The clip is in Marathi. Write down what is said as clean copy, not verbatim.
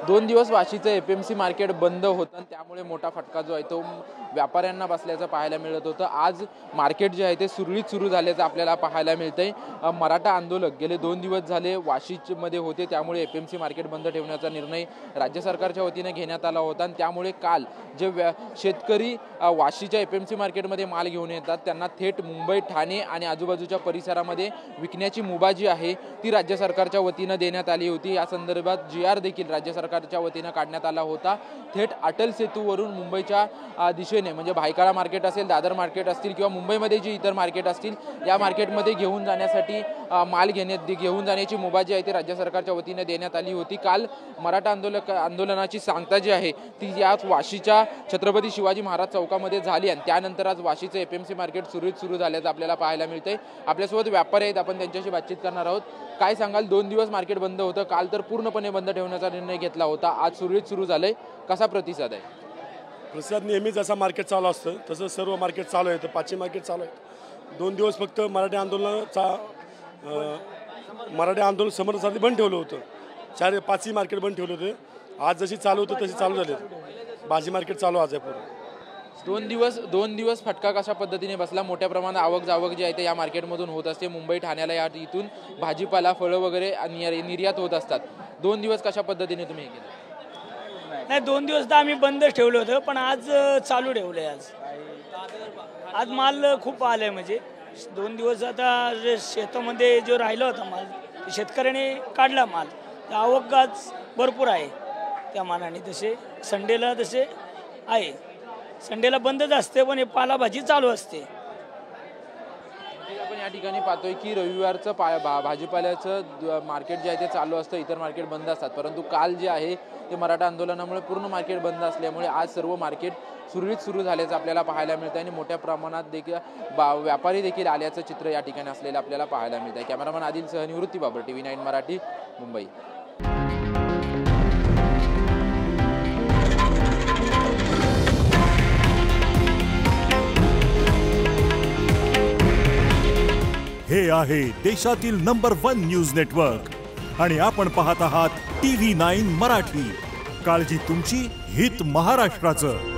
2 दिवस वाशीचं एपीएमसी मार्केट बंद होतं, त्यामुळे मोठा फटका जो आहे तो व्यापाऱ्यांना बसल्याचं पाहायला मिळत होतं। आज मार्केट जे आहे ते सुरळीत सुरू झाल्याचं आपल्याला पाहायला मिळतंय। मराठा आंदोलक गेले 2 दिवस झाले वाशीमध्ये होते, त्यामुळे एपीएमसी मार्केट बंद ठेवण्याचा निर्णय राज्य सरकारच्या वतीने घेण्यात आला होता आणि त्यामुळे काल जे शेतकरी वाशीच्या एपीएमसी मार्केटमध्ये माल घेऊन येतात त्यांना थेट मुंबई, ठाणे आणि आजूबाजूच्या परिसरामध्ये विकण्याची मुभा जी आहे ती राज्य सरकारच्या वतीने देण्यात आली होती। या संदर्भात जीआर देखील राज्य सरकारच्या वतीने काढण्यात आला होता। थेट अटल सेतूवरून मुंबईच्या दिशेने म्हणजे भायखळा मार्केट असेल, दादर मार्केट असतील किंवा मुंबईमध्ये जी इतर मार्केट असतील या मार्केटमध्ये घेऊन जाण्यासाठी माल घेऊन जाण्याची मुभा जी आहे ती राज्य सरकारच्या वतीने देण्यात आली होती। काल मराठा आंदोलनाची सांगता जी आहे ती याच वाशीच्या छत्रपती शिवाजी महाराज चौकामध्ये झाली आणि त्यानंतर आज वाशीचं एपीएमसी मार्केट सुरू झाल्याचं आपल्याला पाहायला मिळतंय। आपल्यासोबत व्यापारी आहेत, आपण त्यांच्याशी बातचीत करणार आहोत। काय सांगाल, 2 दिवस मार्केट बंद होतं, काल तर पूर्णपणे बंद ठेवण्याचा निर्णय घेतला होता, आज सुरळीत सुरू झालंय, कसा प्रतिसाद आहे? प्रतिसाद नेहमी जसा मार्केट चालू असतं तसं सर्व मार्केट चालू आहे, तर पाचही मार्केट चालू आहे। 2 दिवस फक्त मराठी आंदोलन समर्थनासाठी बंद ठेवलं होतं, 5ही मार्केट बंद ठेवलं होतं। आज जशी चालू होतं तशी चालू झाली, भाजी मार्केट चालू आज आहे पूर्ण। 2 दिवस फटका कशा पद्धतीने बसला? मोठ्या प्रमाणात आवक जावक जी आहे ते या मार्केटमधून होत असते, मुंबई ठाण्याला या इथून भाजीपाला फळं वगैरे निर्यात होत असतात। 2 दिवस कशा पद्धतीने तुम्ही हे केलं? नाही, 2 दिवस तर आम्ही बंद ठेवलं होतं, पण आज चालू ठेवलंय। आज माल खूप आलाय, म्हणजे 2 दिवस आता शेतामध्ये जो राहिला होता माल शेतकऱ्याने काढला माल, आवक आज भरपूर आहे त्या मानाने। तसे संडेला तसे आहे, संडेला बंदच असते, पण हे पालाभाजी चालू असते। आपण या ठिकाणी पाहतोय की रविवारचं भाजीपाल्याचं मार्केट जे आहे ते चालू असतं, इतर मार्केट बंद असतात, परंतु काल जे आहे ते मराठा आंदोलनामुळे पूर्ण मार्केट बंद असल्यामुळे आज सर्व मार्केट सुरळीत सुरू झाल्याचं आपल्याला पाहायला मिळतं आणि मोठ्या प्रमाणात देखील व्यापारी देखील आल्याचं चित्र या ठिकाणी असलेलं आपल्याला पाहायला मिळतं। कॅमेरामन आदिल सह निवृत्ती बाबर, TV9 मराठी, मुंबई। हे आहे देशातील नंबर 1 न्यूज नेटवर्क आणि आपण पाहत आहात TV9 मराठी। काळजी तुमची, हित महाराष्ट्राचं।